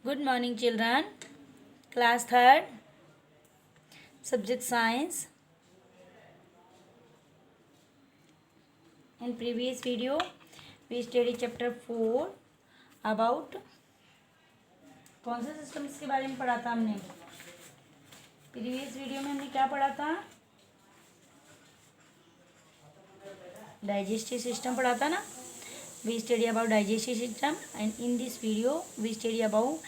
Good morning, children. Class 3rd, subject science. In previous video, we studied chapter 4 about कौन से systems के बारे में पढ़ा था हमने। प्रीवियस वीडियो में हमने क्या पढ़ा था? डाइजेस्टिव सिस्टम पढ़ा था ना। We study about digestive system and in this video we study about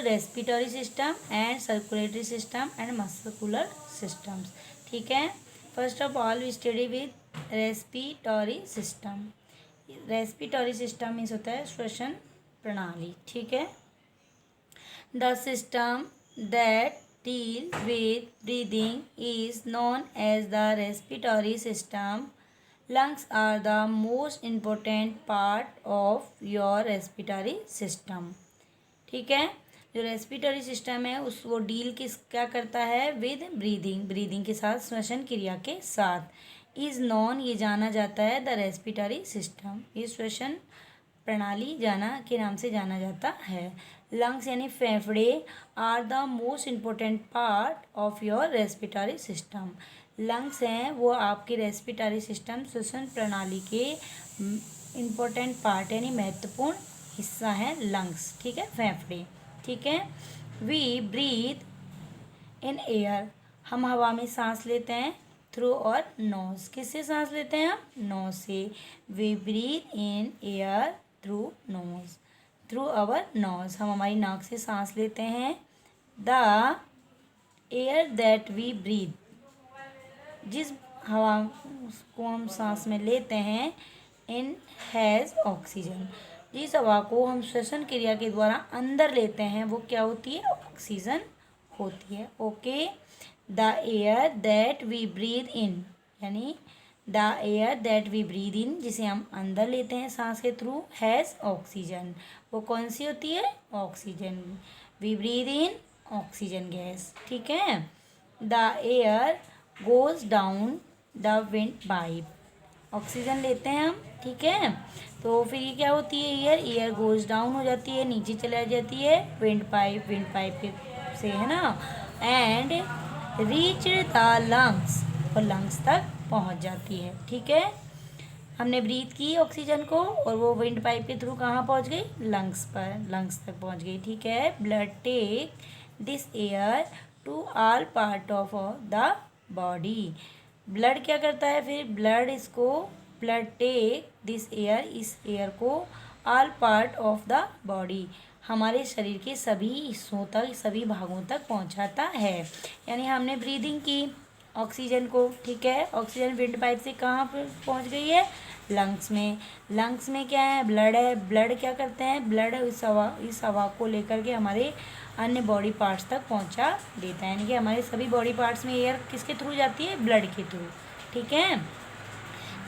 respiratory system and circulatory system and muscular systems. ठीक है, first of all we study with respiratory system. Respiratory system means होता है श्वसन प्रणाली। ठीक है, the system that deal with breathing is known as the respiratory system. Lungs are the most important part of your respiratory system. ठीक है, जो respiratory system है उस वो डील क्या करता है विद ब्रीदिंग के साथ, श्वसन क्रिया के साथ। इज नॉन ये जाना जाता है द रेस्पिरेटरी सिस्टम, ये श्वसन प्रणाली के नाम से जाना जाता है। लंग्स यानी फेफड़े are the most important part of your respiratory system. Lungs हैं वो आपके रेस्पिरेटरी सिस्टम श्वसन प्रणाली के इम्पोर्टेंट पार्ट यानी महत्वपूर्ण हिस्सा है लंग्स। ठीक है, फेफड़े। ठीक है, वी ब्रीथ इन एयर, हम हवा में सांस लेते हैं थ्रू और नोज। किससे सांस लेते हैं हम? नोज से। We breathe in air through nose, through our nose, हम हमारी नाक से सांस लेते हैं। The air that we breathe, जिस हवा को हम सांस में लेते हैं, इन हैज़ ऑक्सीजन, जिस हवा को हम श्वसन क्रिया के द्वारा अंदर लेते हैं वो क्या होती है? ऑक्सीजन होती है। Okay, the air that we breathe in, यानी the air that we breathe in, जिसे हम अंदर लेते हैं सांस के थ्रू, हैज़ ऑक्सीजन, वो कौन सी होती है? Oxygen. We breathe in oxygen gas. ठीक है, the air goes down the windpipe, oxygen लेते हैं हम। ठीक है, तो फिर ये क्या होती है? एयर गोज डाउन हो जाती है, नीचे चला जाती है विंड पाइप के से, है ना, एंड रीच द लंग्स, और लंग्स तक पहुंच जाती है। ठीक है, हमने ब्रीथ की ऑक्सीजन को और वो विंड पाइप के थ्रू कहाँ पहुंच गई? लंग्स पर, लंग्स तक पहुंच गई। ठीक है, blood take this air to all part of the body, blood क्या करता है फिर? ब्लड टेक दिस एयर, इस एयर को all part of the body, हमारे शरीर के सभी हिस्सों तक, सभी भागों तक पहुंचाता है। यानी हमने ब्रीदिंग की ऑक्सीजन को। ठीक है, ऑक्सीजन विंड पाइप से कहाँ पर पहुंच गई है? लंग्स में। लंग्स में क्या है? ब्लड है। ब्लड क्या करते हैं? ब्लड इस हवा को लेकर के हमारे अन्य बॉडी पार्ट्स तक पहुंचा देता है, यानी कि हमारे सभी बॉडी पार्ट्स में एयर किसके थ्रू जाती है? ब्लड के थ्रू। ठीक है,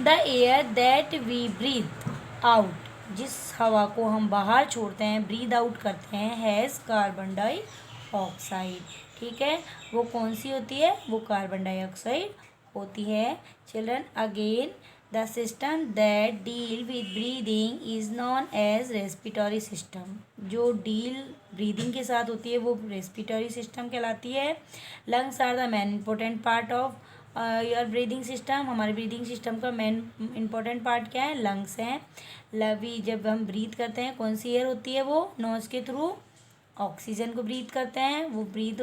the air that we breathe out, जिस हवा को हम बाहर छोड़ते हैं, ब्रीद आउट करते हैं, हैज़ कार्बन डाइऑक्साइड। ठीक है, वो कौन सी होती है? वो कार्बन डाइऑक्साइड होती है। Children, again the system that deal with breathing is known as respiratory system, जो डील ब्रीदिंग के साथ होती है वो रेस्पिरेटरी सिस्टम कहलाती है। Lungs are the main important part of your breathing system, हमारे ब्रीदिंग सिस्टम का मेन इंपॉर्टेंट पार्ट क्या है? लंग्स हैं। लवी जब हम ब्रीथ करते हैं कौन सी एयर होती है? वो नोज के थ्रू ऑक्सीजन को ब्रीथ करते हैं, वो ब्रीथ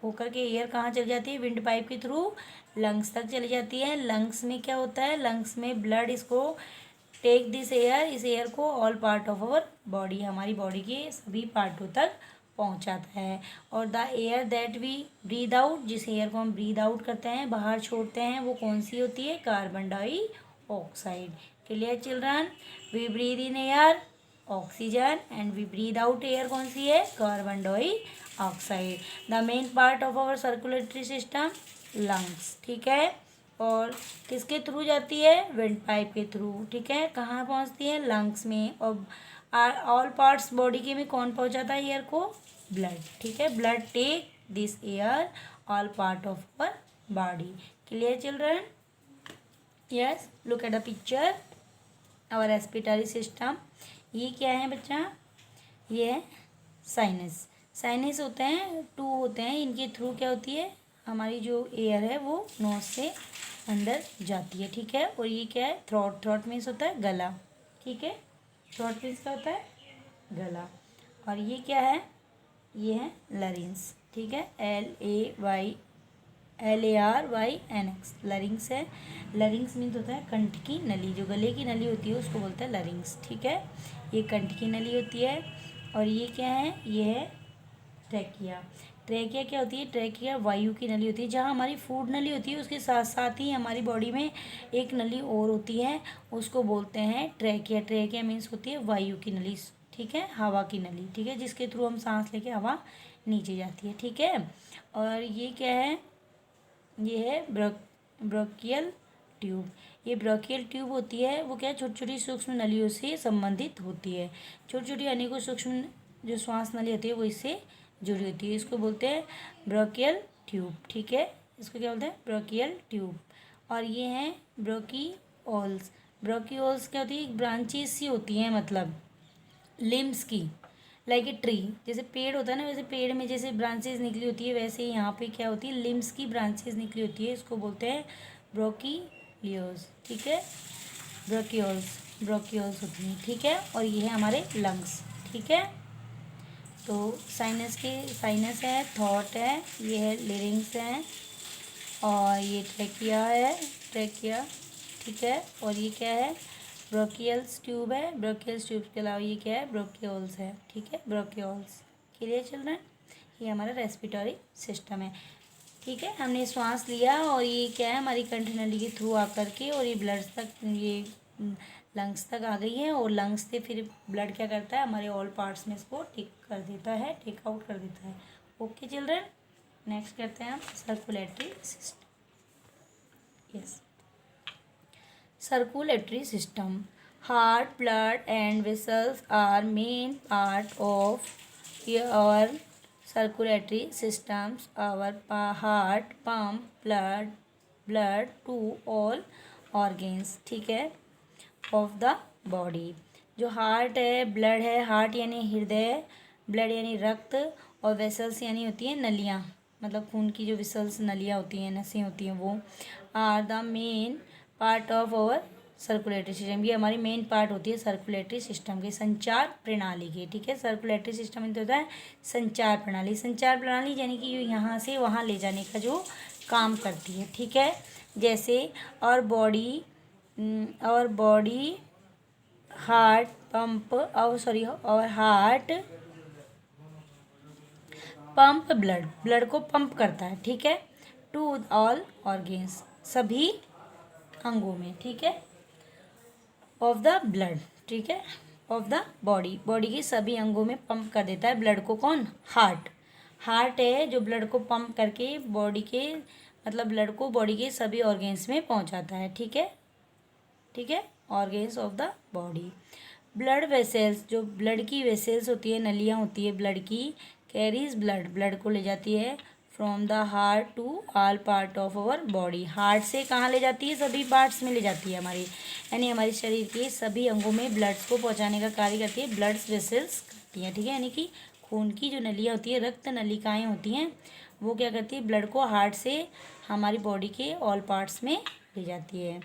होकर के एयर कहाँ चली जाती है? विंड पाइप के थ्रू लंग्स तक चली जाती है। लंग्स में क्या होता है? लंग्स में ब्लड इसको टेक दिस एयर, इस एयर को all part of our body, हमारी बॉडी के सभी पार्टों तक पहुंचाता है। और the air that we breathe out, जिस एयर को हम ब्रीद आउट करते हैं, बाहर छोड़ते हैं, वो कौन सी होती है? Carbon dioxide. Clear children? We breathe in air oxygen and we breathe out air कौन सी है? Carbon dioxide. The main part of our circulatory system, lungs. ठीक है, और किसके थ्रू जाती है? विंड पाइप के थ्रू। ठीक है, कहाँ पहुँचती है? लंग्स में। और ऑल पार्ट्स बॉडी के में कौन पहुँचाता है एयर को? ब्लड। ठीक है, blood take this air all part of our body. Clear children? Yes, look at the picture, our respiratory system. ये क्या है बच्चा? ये साइनस। साइनस होते हैं, 2 होते हैं, इनके थ्रू क्या होती है, हमारी जो एयर है वो नोज से अंदर जाती है, ठीक है। और ये क्या है, थ्रोट। थ्रोट मीन्स होता है गला, ठीक है। थ्रोट मीन्स क्या होता है, गला। और ये क्या है, ये है लरिंग्स, ठीक है। LARYNX लरिंग्स है। लरिंग्स मीन्स होता है कंठ की नली, जो गले की नली होती है उसको बोलते हैं लरिंग्स, ठीक है। ये कंठ की नली होती है। और ये क्या है, ये है ट्रैकिया। ट्रैकिया क्या होती है, ट्रैकिया वायु की नली होती है। जहाँ हमारी फूड नली होती है उसके साथ साथ ही हमारी बॉडी में एक नली और होती है, उसको बोलते हैं ट्रैकिया। ट्रैकिया मीन्स होती है वायु की नली, ठीक है, हवा की नली, ठीक है, जिसके थ्रू हम सांस लेके हवा नीचे जाती है, ठीक है। और ये क्या है, ये है ब्रोंकियल ट्यूब। ये ब्रोंकियल ट्यूब होती है, वो क्या है, छोटी छोटी सूक्ष्म नलियों से संबंधित होती है। छोटी छोटी अनेकों सूक्ष्म जो श्वास नली होती है वो इससे जुड़ी होती है, इसको बोलते हैं ब्रोंकियल ट्यूब, ठीक है। इसको क्या बोलते हैं, ब्रोंकियल ट्यूब। और ये हैं ब्रोंकियोल्स। ब्रोंकियोल्स क्या होती है, ब्रांचेस सी होती हैं, मतलब लिम्स की, लाइक ए ट्री। जैसे पेड़ होता है ना, वैसे पेड़ में जैसे ब्रांचेज निकली होती है, वैसे ही यहाँ पे क्या होती है, लिम्स की ब्रांचेज निकली होती है, इसको बोलते हैं ब्रोंकियोल्स, ठीक है। ब्रोंकियोल्स, ब्रोंकियोल्स होती हैं, ठीक है। और ये है हमारे लंग्स, ठीक है। तो साइनस है, थॉट है, ये है लिरिंग्स है, और ये ट्रैकिया है, ट्रैकिया, ठीक है। और ये क्या है, ब्रोंकियल्स ट्यूब है। ब्रोंकियल्स ट्यूब के अलावा ये क्या है, ब्रोंकियोल्स है, ठीक है, ब्रोंकियोल्स। क्लियर चिल्ड्रन, ये हमारा रेस्पिरेटरी सिस्टम है, ठीक है। हमने श्वास लिया और ये क्या है, हमारी कंठ नली के थ्रू आकर के और ये ब्लड तक, ये लंग्स तक आ गई है, और लंग्स से फिर ब्लड क्या करता है, हमारे ऑल पार्ट्स में इसको टेक कर देता है, टेक आउट कर देता है। ओके चिल्ड्रन, नेक्स्ट करते हैं हम circulatory system. Yes, circulatory system. Heart, blood and vessels are main part of our circulatory systems. Our heart pump blood to all organs, ठीक है, of the body. जो heart है, ब्लड है, heart यानी हृदय, ब्लड यानी रक्त, और वेसल्स यानी होती हैं नलियाँ, मतलब खून की जो वेसल्स नलियाँ होती हैं, नसें होती हैं, वो are the main part of our circulatory system. ये हमारी मेन पार्ट होती है सर्कुलेटरी सिस्टम की, संचार प्रणाली की, ठीक है। सर्कुलेटरी सिस्टम में तो होता है संचार प्रणाली। संचार प्रणाली यानी कि यहाँ से वहाँ ले जाने का जो काम करती है, ठीक है। जैसे और बॉडी हार्ट पंप और हार्ट पंप ब्लड को पंप करता है, ठीक है, टू ऑल ऑर्गेन्स, सभी अंगों में, ठीक है, ऑफ द ब्लड, ठीक है, ऑफ द बॉडी के सभी अंगों में पंप कर देता है ब्लड को। कौन, हार्ट है जो ब्लड को पंप करके बॉडी के, मतलब ब्लड को बॉडी के सभी ऑर्गेन्स में पहुंचाता है, ठीक है, ठीक है, organs of the body. Blood vessels, जो ब्लड की वेसल्स होती है, नलियाँ होती है ब्लड की, कैरीज ब्लड को ले जाती है from the heart to all part of our body. Heart से कहाँ ले जाती है, सभी पार्ट्स में ले जाती है हमारी, यानी हमारे शरीर के सभी अंगों में ब्लड्स को पहुँचाने का कार्य करती है, ब्लड वेसल्स करती हैं, ठीक है। यानी कि खून की जो नलियाँ होती है, रक्त नलिकाएँ होती हैं, वो क्या करती है, ब्लड को हार्ट से हमारी बॉडी के ऑल पार्ट्स में ले जाती है।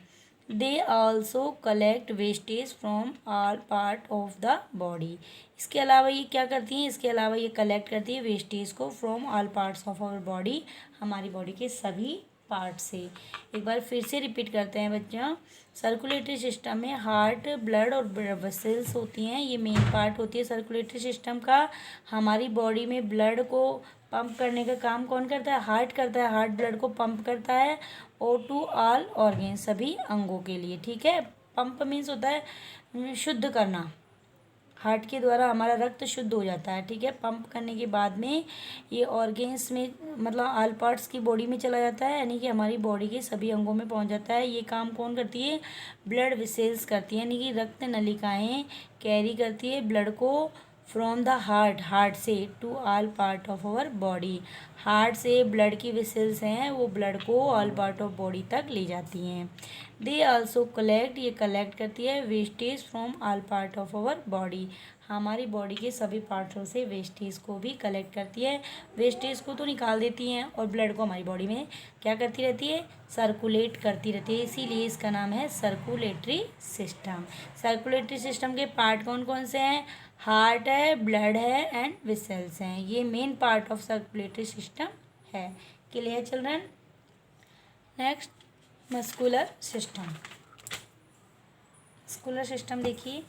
They also collect wastage from all part of the body. इसके अलावा ये क्या करती हैं, इसके अलावा ये कलेक्ट करती है वेस्टेज को from all parts of our body, हमारी बॉडी के सभी पार्ट से। एक बार फिर से रिपीट करते हैं बच्चों, सर्कुलेटरी सिस्टम में हार्ट, ब्लड और वेसल्स होती हैं, ये मेन पार्ट होती है सर्कुलेटरी सिस्टम का। हमारी बॉडी में ब्लड को पंप करने का काम कौन करता है, हार्ट करता है, हार्ट ब्लड को पंप करता है, और टू ऑल ऑर्गेन, सभी अंगों के लिए, ठीक है। पंप मीन्स होता है शुद्ध करना, हार्ट के द्वारा हमारा रक्त शुद्ध हो जाता है, ठीक है। पंप करने के बाद में ये ऑर्गेन्स में, मतलब ऑल पार्ट्स की बॉडी में चला जाता है, यानी कि हमारी बॉडी के सभी अंगों में पहुंच जाता है। ये काम कौन करती है, ब्लड वेसल्स करती है, यानी कि रक्त नलिकाएं कैरी करती है ब्लड को फ्रॉम द हार्ट से to all part of our body. Heart से ब्लड की वेसल्स हैं, वो ब्लड को ऑल पार्ट ऑफ बॉडी तक ले जाती हैं। दे आल्सो कलेक्ट, ये कलेक्ट करती है wastage from all part of our body, हमारी बॉडी के सभी पार्ट्सों से वेस्टेज को भी कलेक्ट करती है। वेस्टेज को तो निकाल देती हैं और ब्लड को हमारी बॉडी में क्या करती रहती है, सर्कुलेट करती रहती है, इसीलिए इसका नाम है सर्कुलेटरी सिस्टम। सर्कुलेटरी सिस्टम के पार्ट कौन कौन से हैं, हार्ट है, ब्लड है एंड वेसल्स हैं, ये main part of circulatory system है। Clear children. Next muscular system. Muscular system देखिए,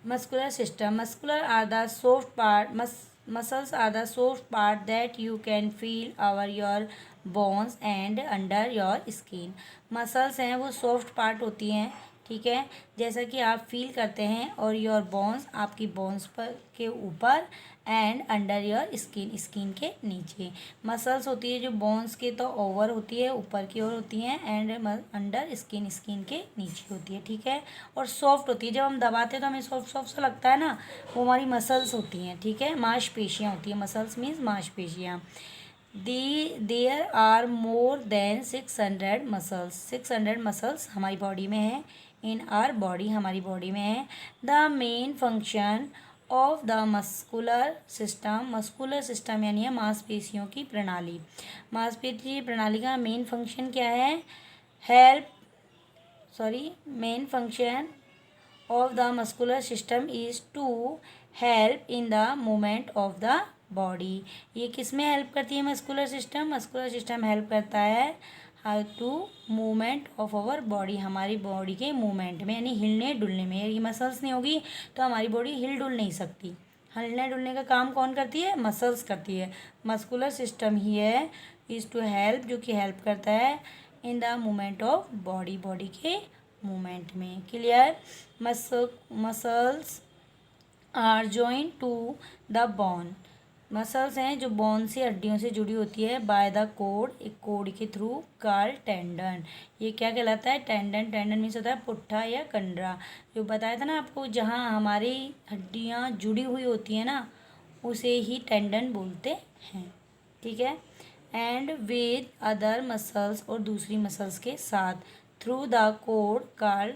muscular system. Muscular are the soft part, muscles are the soft part that you can feel over your bones and under your skin. muscles हैं वो soft part होती हैं, ठीक है, जैसा कि आप फील करते हैं, और योर बोन्स आपकी बोन्स पर के ऊपर and under your skin, skin के नीचे। मसल्स होती है जो बोन्स के तो ओवर होती है, ऊपर की ओर होती हैं, एंड अंडर स्किन, स्किन के नीचे होती है, ठीक है, और सॉफ्ट होती है, जब हम दबाते हैं तो हमें सॉफ्ट सॉफ्ट सा लगता है ना, वो हमारी मसल्स होती हैं, ठीक है, मांसपेशियाँ होती हैं, मसल्स मीन्स मांसपेशियाँ। There are more than 600 muscles, 600 muscles हमारी बॉडी में है, इन आर बॉडी, हमारी बॉडी में है। The main function of the muscular system, muscular system यानी है मांसपेशियों की प्रणाली। मांसपेशीय प्रणाली का मेन फंक्शन क्या है, main function of the muscular system is to help in the movement of the body। ये किस में हेल्प करती है muscular system, muscular system help करता है how to movement of our body, हमारी बॉडी के मूवमेंट में, यानी हिलने डुलने में। ये मसल्स नहीं होगी तो हमारी बॉडी हिल डुल नहीं सकती। हिलने डुलने का काम कौन करती है, मसल्स करती है। मस्कुलर सिस्टम ही है इज़ टू हेल्प, जो कि हेल्प करता है in the movement of body, body के मूवमेंट में। Clear. Muscles are join to the bone, muscles हैं जो बोन से, हड्डियों से जुड़ी होती है, बाय द कोड, एक कोड के थ्रू, कॉल्ड टेंडन। ये क्या कहलाता है, टेंडन। टेंडन मीन्स होता है पुट्ठा या कंडरा, जो बताया था ना आपको, जहाँ हमारी हड्डियाँ जुड़ी हुई होती हैं ना, उसे ही टेंडन बोलते हैं, ठीक है। एंड विद अदर मसल्स, और दूसरी मसल्स के साथ, थ्रू द कोड कॉल्ड,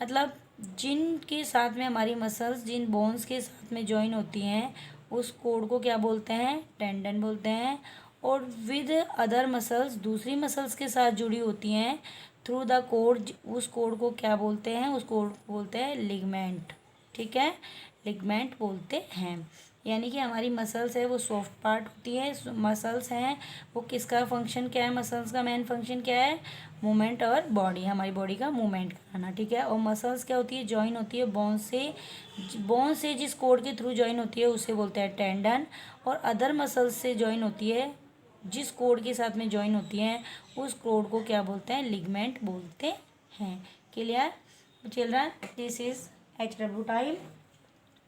मतलब जिनके साथ में हमारी मसल्स, जिन बोन्स के साथ में जॉइन होती हैं, उस कोड को क्या बोलते हैं, टेंडन बोलते हैं। और विद अदर मसल्स, दूसरी मसल्स के साथ जुड़ी होती हैं, थ्रू द कोड, उस कोड को क्या बोलते हैं, उस कोड को बोलते हैं लिगमेंट, ठीक है, लिगमेंट बोलते हैं। यानी कि हमारी मसल्स है वो सॉफ्ट पार्ट होती है, मसल्स हैं वो किसका फंक्शन क्या है, मसल्स का मेन फंक्शन क्या है, मूवमेंट और बॉडी, हमारी बॉडी का मूवमेंट कराना, ठीक है। और मसल्स क्या होती है, जॉइन होती है बोन से, बोन से जिस कोड के थ्रू जॉइन होती है उसे बोलते हैं टेंडन, और अदर मसल्स से जॉइन होती है, जिस कोड के साथ में जॉइन होती हैं, उस कोड को क्या बोलते हैं, लिगमेंट बोलते हैं। Clear children. This is HW time.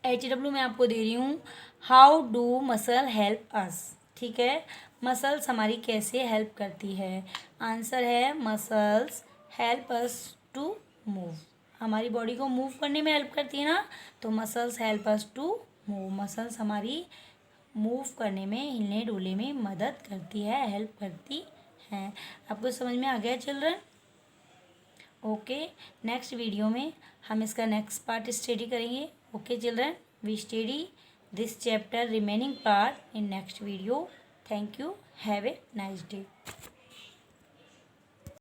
HW मैं आपको दे रही हूँ, how do muscle help us, ठीक है, मसल्स हमारी कैसे हेल्प करती है। आंसर है muscles help us to move, हमारी बॉडी को मूव करने में हेल्प करती है ना, तो muscles help us to move, muscles हमारी मूव करने में, हिलने डुलने में मदद करती है, हेल्प करती हैं। आपको समझ में आ गया चिल्ड्रन। ओके, नेक्स्ट वीडियो में हम इसका नेक्स्ट पार्ट स्टडी करेंगे। Okay children, we study this chapter remaining part in next video. Thank you, have a nice day.